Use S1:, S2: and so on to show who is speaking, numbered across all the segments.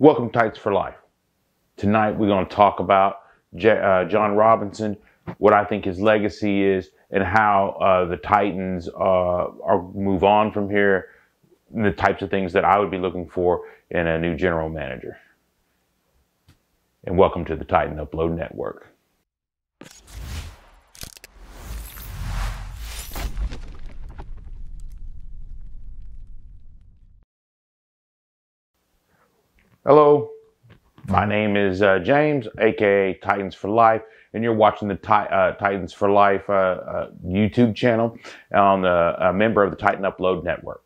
S1: Welcome to Titans for Life. Tonight we're going to talk about Jon Robinson, what I think his legacy is, and how the Titans move on from here, and the types of things that I would be looking for in a new general manager. And welcome to the Titan Upload Network. Hello, my name is James, aka Titans for Life, and you're watching the Titans for Life YouTube channel on a member of the Titan Upload Network.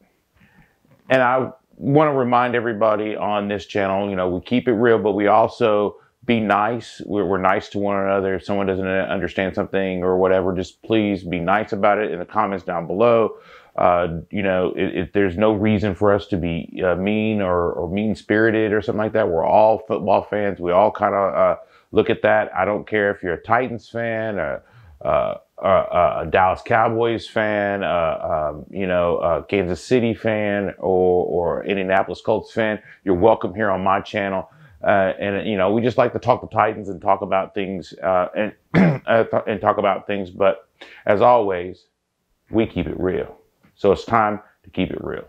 S1: And I want to remind everybody on this channel, you know, we keep it real, but we also be nice. We're nice to one another. If someone doesn't understand something or whatever, just please be nice about it in the comments down below. You know, there's no reason for us to be mean or mean-spirited or something like that. We're all football fans. We all kind of look at that. I don't care if you're a Titans fan, a Dallas Cowboys fan, you know, a Kansas City fan, or Indianapolis Colts fan. You're welcome here on my channel. And you know, we just like to talk to Titans and talk about things and talk about things. But as always, we keep it real. So it's time to keep it real.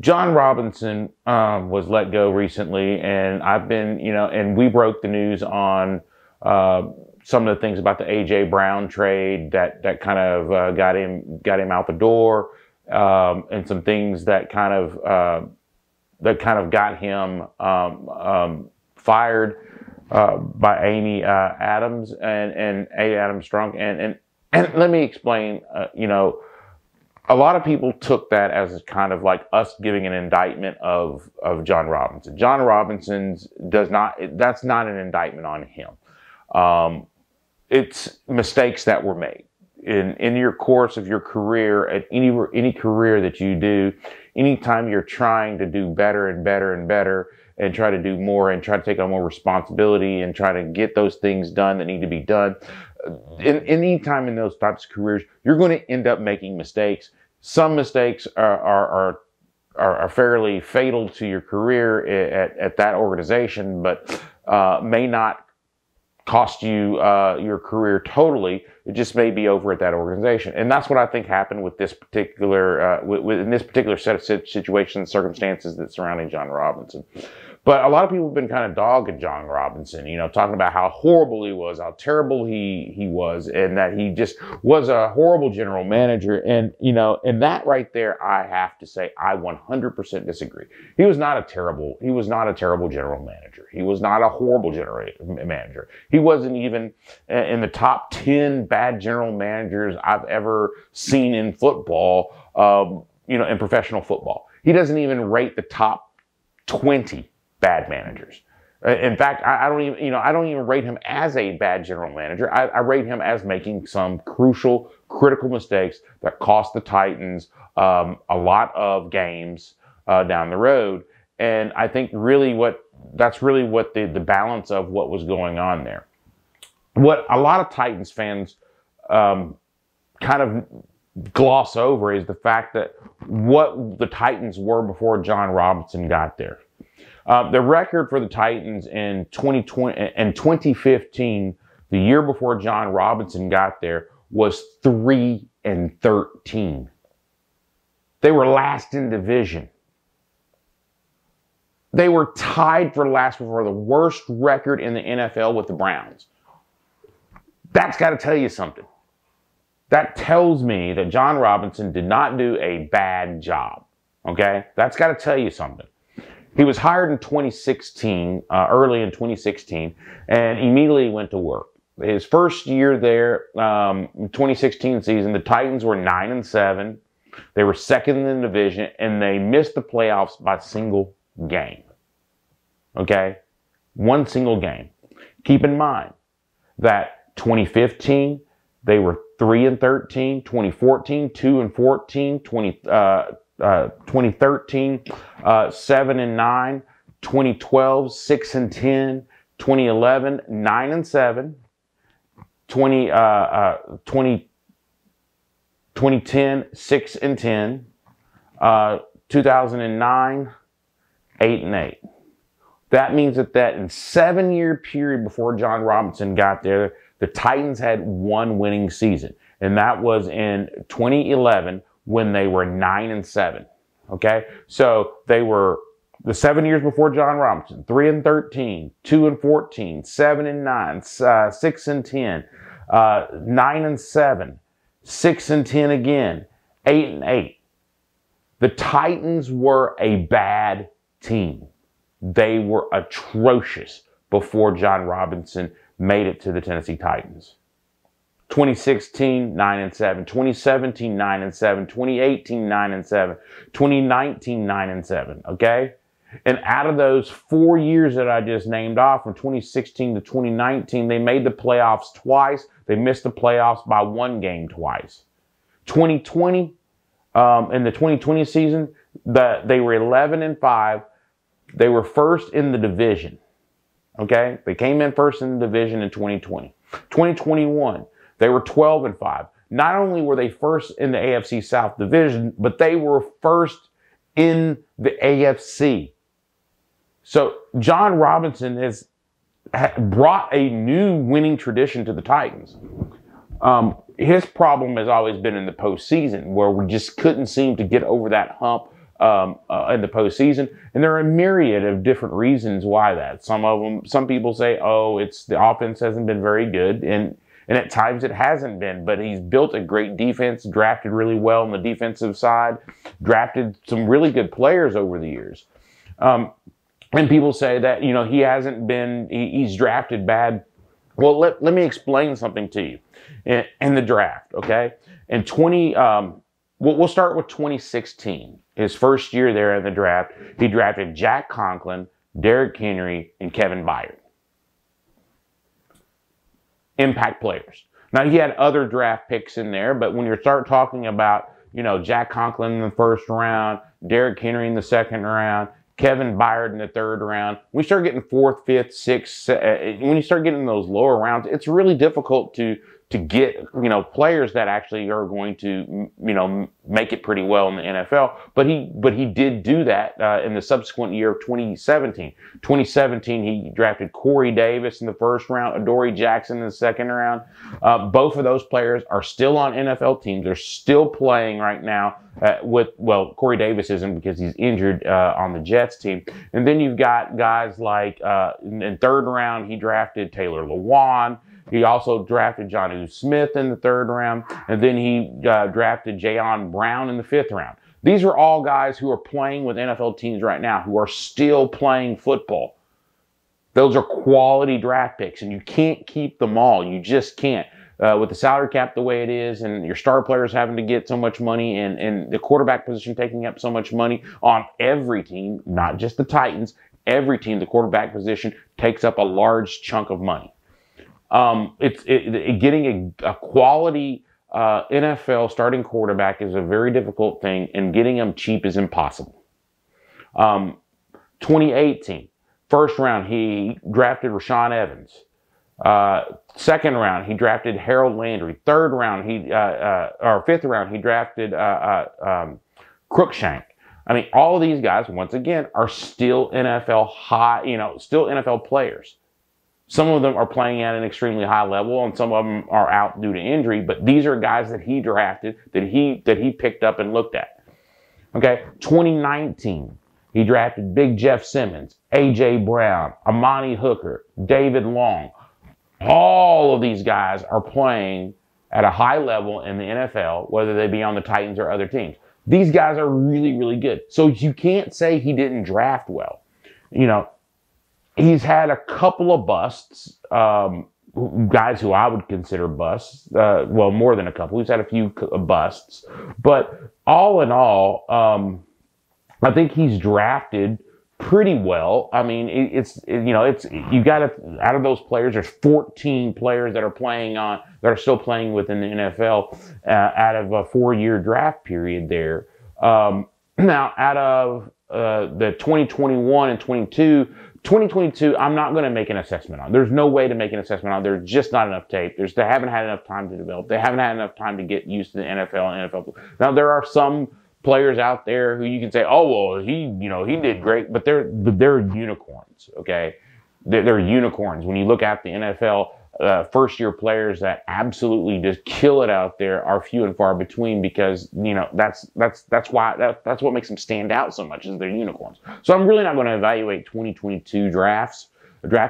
S1: Jon Robinson was let go recently, and I've been, you know, and we broke the news on some of the things about the A.J. Brown trade that kind of got him out the door, and some things that kind of got him fired by Amy Adams and A. Adam Strunk, and let me explain. You know, a lot of people took that as kind of like us giving an indictment of Jon Robinson. Jon Robinson's that's not an indictment on him. It's mistakes that were made in your course of your career, at any career that you do. Anytime you're trying to do better and better and better, and try to do more and try to take on more responsibility and try to get those things done that need to be done, any time in those types of careers, you're going to end up making mistakes. Some mistakes are fairly fatal to your career at that organization, but may not cost you your career totally. It just may be over at that organization. And that's what I think happened with this particular, in this particular set of situations, circumstances that surrounding Jon Robinson. But a lot of people have been kind of dogging Jon Robinson, you know, talking about how horrible he was, how terrible he was, and that he just was a horrible general manager. And, you know, and that right there, I have to say, I 100% disagree. He was not a terrible general manager. He was not a horrible general manager. He wasn't even in the top 10 bad general managers I've ever seen in football, you know, in professional football. He doesn't even rate the top 20 bad managers. In fact, I don't even rate him as a bad general manager. I rate him as making some crucial, critical mistakes that cost the Titans a lot of games down the road. And I think that's really what the balance of what was going on there. What a lot of Titans fans kind of gloss over is the fact that what the Titans were before Jon Robinson got there. The record for the Titans in 2015, the year before Jon Robinson got there, was 3-13. They were last in division. They were tied for last for the worst record in the NFL with the Browns. That's got to tell you something. That tells me that Jon Robinson did not do a bad job. Okay? That's got to tell you something. He was hired in 2016, early in 2016, and immediately went to work. His first year there, 2016 season, the Titans were 9-7. They were second in the division, and they missed the playoffs by a single game. Okay? One single game. Keep in mind that 2015, they were 3-13, 2014, 2-14, 2013, 7-9, 2012, 6-10, 2011, 9-7, 2010, 6-10, 2009, 8-8. That means that in 7-year period before Jon Robinson got there, the Titans had one winning season. And that was in 2011 when they were 9-7. Okay. So they were the 7 years before Jon Robinson, 3-13, 2-14, 7-9, 6-10, 9-7, 6-10 again, 8-8. The Titans were a bad team. They were atrocious before Jon Robinson made it to the Tennessee Titans. 2016, 9-7, 2017, 9-7, 2018, 9-7, 2019, 9-7, okay? And out of those 4 years that I just named off, from 2016 to 2019, they made the playoffs twice. They missed the playoffs by 1 game twice. 2020, in the 2020 season, they were 11-5. They were first in the division, okay? They came in first in the division in 2020. 2021, they were 12-5. Not only were they first in the AFC South division, but they were first in the AFC. So Jon Robinson has brought a new winning tradition to the Titans. His problem has always been in the postseason, where we just couldn't seem to get over that hump in the postseason. And there are a myriad of different reasons why that. Some people say, oh, it's the offense hasn't been very good. And at times it hasn't been, but he's built a great defense, drafted really well on the defensive side, drafted some really good players over the years. And people say that, you know, he hasn't been, he's drafted bad. Well, let me explain something to you in the draft, okay? In we'll start with 2016. His first year there in the draft, he drafted Jack Conklin, Derrick Henry, and Kevin Byard. Impact players. Now, he had other draft picks in there, but when you start talking about, you know, Jack Conklin in the first round, Derrick Henry in the second round, Kevin Byard in the third round, when you start getting 4th, 5th, 6th, when you start getting those lower rounds, it's really difficult to get, you know, players that actually are going to, you know, make it pretty well in the NFL. But he did do that in the subsequent year of 2017. 2017, he drafted Corey Davis in the first round, Adoree Jackson in the second round. Both of those players are still on NFL teams. They're still playing right now well, Corey Davis isn't because he's injured on the Jets team. And then you've got guys like, in third round, he drafted Taylor Lewan. He also drafted Jonnu Smith in the third round, and then he drafted Jayon Brown in the 5th round. These are all guys who are playing with NFL teams right now, who are still playing football. Those are quality draft picks, and you can't keep them all. You just can't. With the salary cap the way it is, and your star players having to get so much money, and the quarterback position taking up so much money on every team, not just the Titans, every team, the quarterback position takes up a large chunk of money. Getting a quality NFL starting quarterback is a very difficult thing, and getting them cheap is impossible. 2018, first round, he drafted Rashaan Evans. Second round, he drafted Harold Landry. Third round, or 5th round, he drafted Cruikshank. I mean, all of these guys, once again, are still NFL still NFL players. Some of them are playing at an extremely high level, and some of them are out due to injury. But these are guys that he drafted, that he picked up and looked at. Okay, 2019, he drafted Big Jeff Simmons, A.J. Brown, Amani Hooker, David Long. All of these guys are playing at a high level in the NFL, whether they be on the Titans or other teams. These guys are really, really good. So you can't say he didn't draft well. You know, he's had a couple of busts, guys who I would consider busts. Well, more than a couple. He's had a few busts. But all in all, I think he's drafted pretty well. I mean, you got to, out of those players, there's 14 players that are still playing within the NFL out of a 4-year draft period there. Now, out of the 2021 and 2022, I'm not going to make an assessment on. There's no way to make an assessment on. There's just not enough tape. They haven't had enough time to develop. They haven't had enough time to get used to the NFL and NFL. Now, there are some players out there who you can say, oh, well, he did great, but they're unicorns, okay? They're unicorns. When you look at the NFL, first-year players that absolutely just kill it out there are few and far between, because that's what makes them stand out so much, is they're unicorns. So I'm really not going to evaluate 2022 draft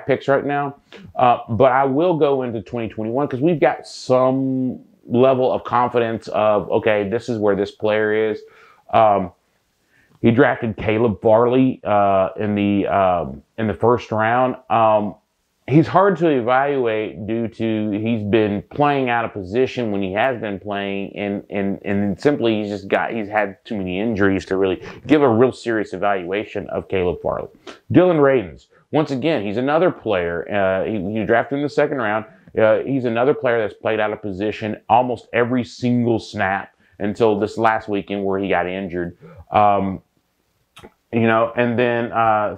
S1: picks right now, but I will go into 2021 because we've got some level of confidence of, okay, this is where this player is. He drafted Caleb Farley in the first round. He's hard to evaluate due to he's been playing out of position when he has been playing, and simply he's had too many injuries to really give a real serious evaluation of Caleb Farley. Dylan Radins, once again, he's another player. He drafted in the second round. He's another player that's played out of position almost every single snap until this last weekend where he got injured. And then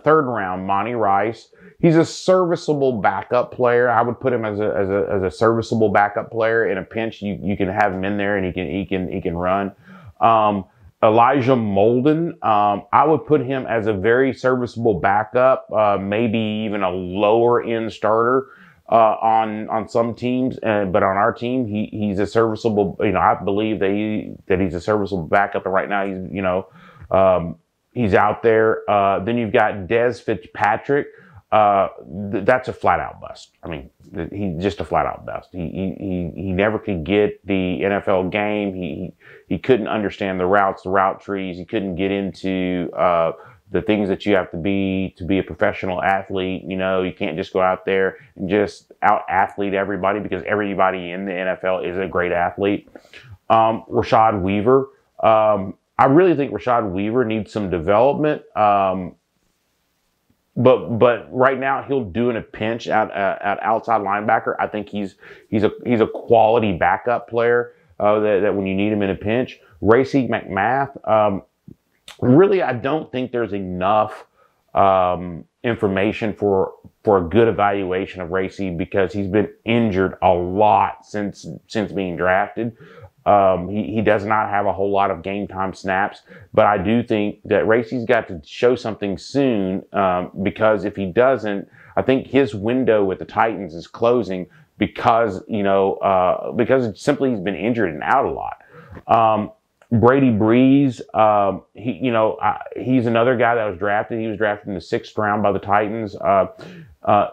S1: third round, Monty Rice. He's a serviceable backup player. I would put him as a serviceable backup player. In a pinch, you can have him in there and he can run. Elijah Molden, I would put him as a very serviceable backup, maybe even a lower end starter on some teams, but on our team, he's a serviceable. I believe that he's a serviceable backup, and right now he's out there. Then you've got Des Fitzpatrick. That's a flat out bust. I mean, he's just a flat out bust. He never could get the NFL game. He couldn't understand the routes, the route trees. He couldn't get into the things that you have to be a professional athlete. You can't just go out there and just out athlete everybody, because everybody in the NFL is a great athlete. Rashad Weaver. I really think Rashad Weaver needs some development. But right now he'll do in a pinch at outside linebacker. I think he's a quality backup player that when you need him in a pinch. Racey McMath. Really, I don't think there's enough information for a good evaluation of Racey, because he's been injured a lot since being drafted. He does not have a whole lot of game time snaps, but I do think that Racey's got to show something soon, because if he doesn't, I think his window with the Titans is closing, because simply he's been injured and out a lot. Brady Breeze, he's another guy that was drafted. He was drafted in the 6th round by the Titans.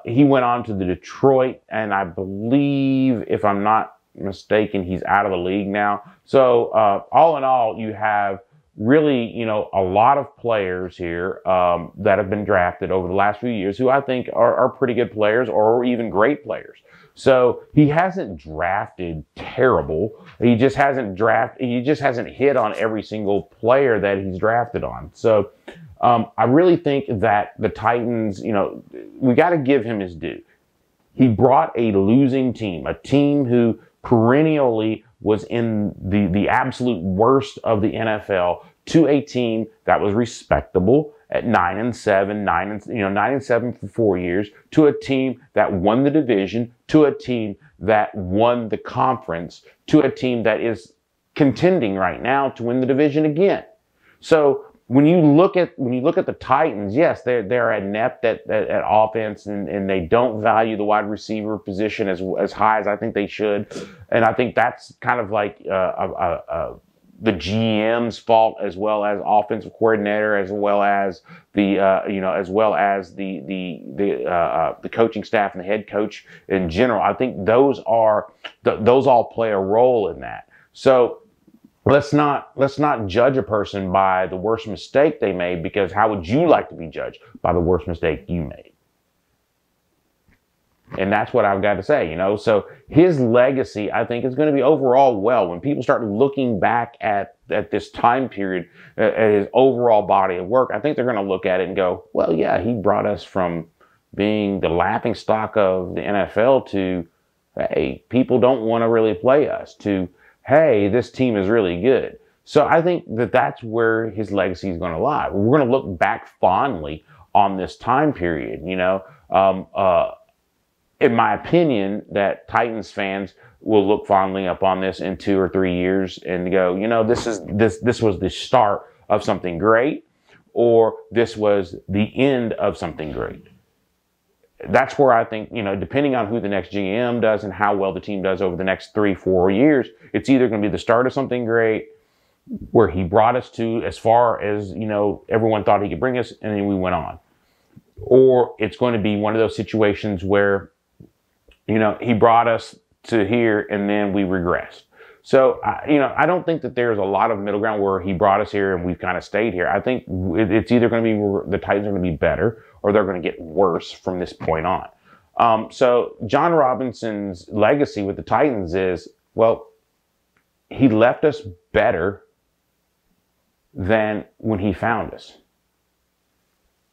S1: He went on to the Detroit, and I believe, if I'm not mistaken, he's out of the league now. So all in all, you have really a lot of players here that have been drafted over the last few years who I think are pretty good players, or even great players. So he hasn't drafted terrible. He just hasn't hit on every single player that he's drafted on. So I really think that the Titans, we got to give him his due. He brought a losing team, a team who perennially was in the absolute worst of the NFL, to a team that was respectable at 9-7, 9-7 for 4 years, to a team that won the division, to a team that won the conference, to a team that is contending right now to win the division again. So when you look at the Titans, yes, they're inept at offense, and they don't value the wide receiver position as high as I think they should, and I think that's kind of like the GM's fault, as well as offensive coordinator, as well as the coaching staff and the head coach in general. I think those all play a role in that. So let's not judge a person by the worst mistake they made, because how would you like to be judged by the worst mistake you made? And that's what I've got to say, So his legacy, I think, is going to be overall well. When people start looking back at this time period, at his overall body of work, I think they're going to look at it and go, well, yeah, he brought us from being the laughingstock of the NFL to, hey, people don't want to really play us, to, hey, this team is really good. So I think that's where his legacy is going to lie. We're going to look back fondly on this time period, in my opinion, that Titans fans will look fondly upon this in 2 or 3 years and go, you know, this was the start of something great, or this was the end of something great. That's where I think, you know, depending on who the next GM does and how well the team does over the next 3-4 years, it's either going to be the start of something great, where he brought us to as far as, you know, everyone thought he could bring us, and then we went on. Or it's going to be one of those situations where, you know, he brought us to here and then we regressed. So, you know, I don't think that there's a lot of middle ground where he brought us here and we've kind of stayed here. I think it's either going to be the Titans are going to be better or they're going to get worse from this point on. So Jon Robinson's legacy with the Titans is, well, he left us better than when he found us.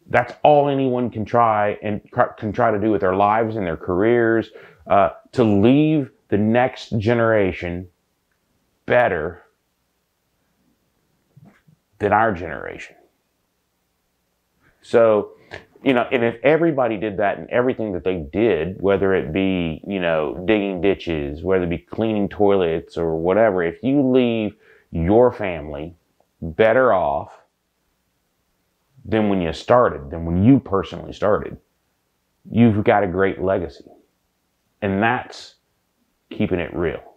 S1: That's all anyone can try to do with their lives and their careers, to leave the next generation better than our generation. So, you know, and if everybody did that and everything that they did, whether it be, you know, digging ditches, whether it be cleaning toilets or whatever, if you leave your family better off than when you started, than when you personally started, you've got a great legacy. And that's keeping it real.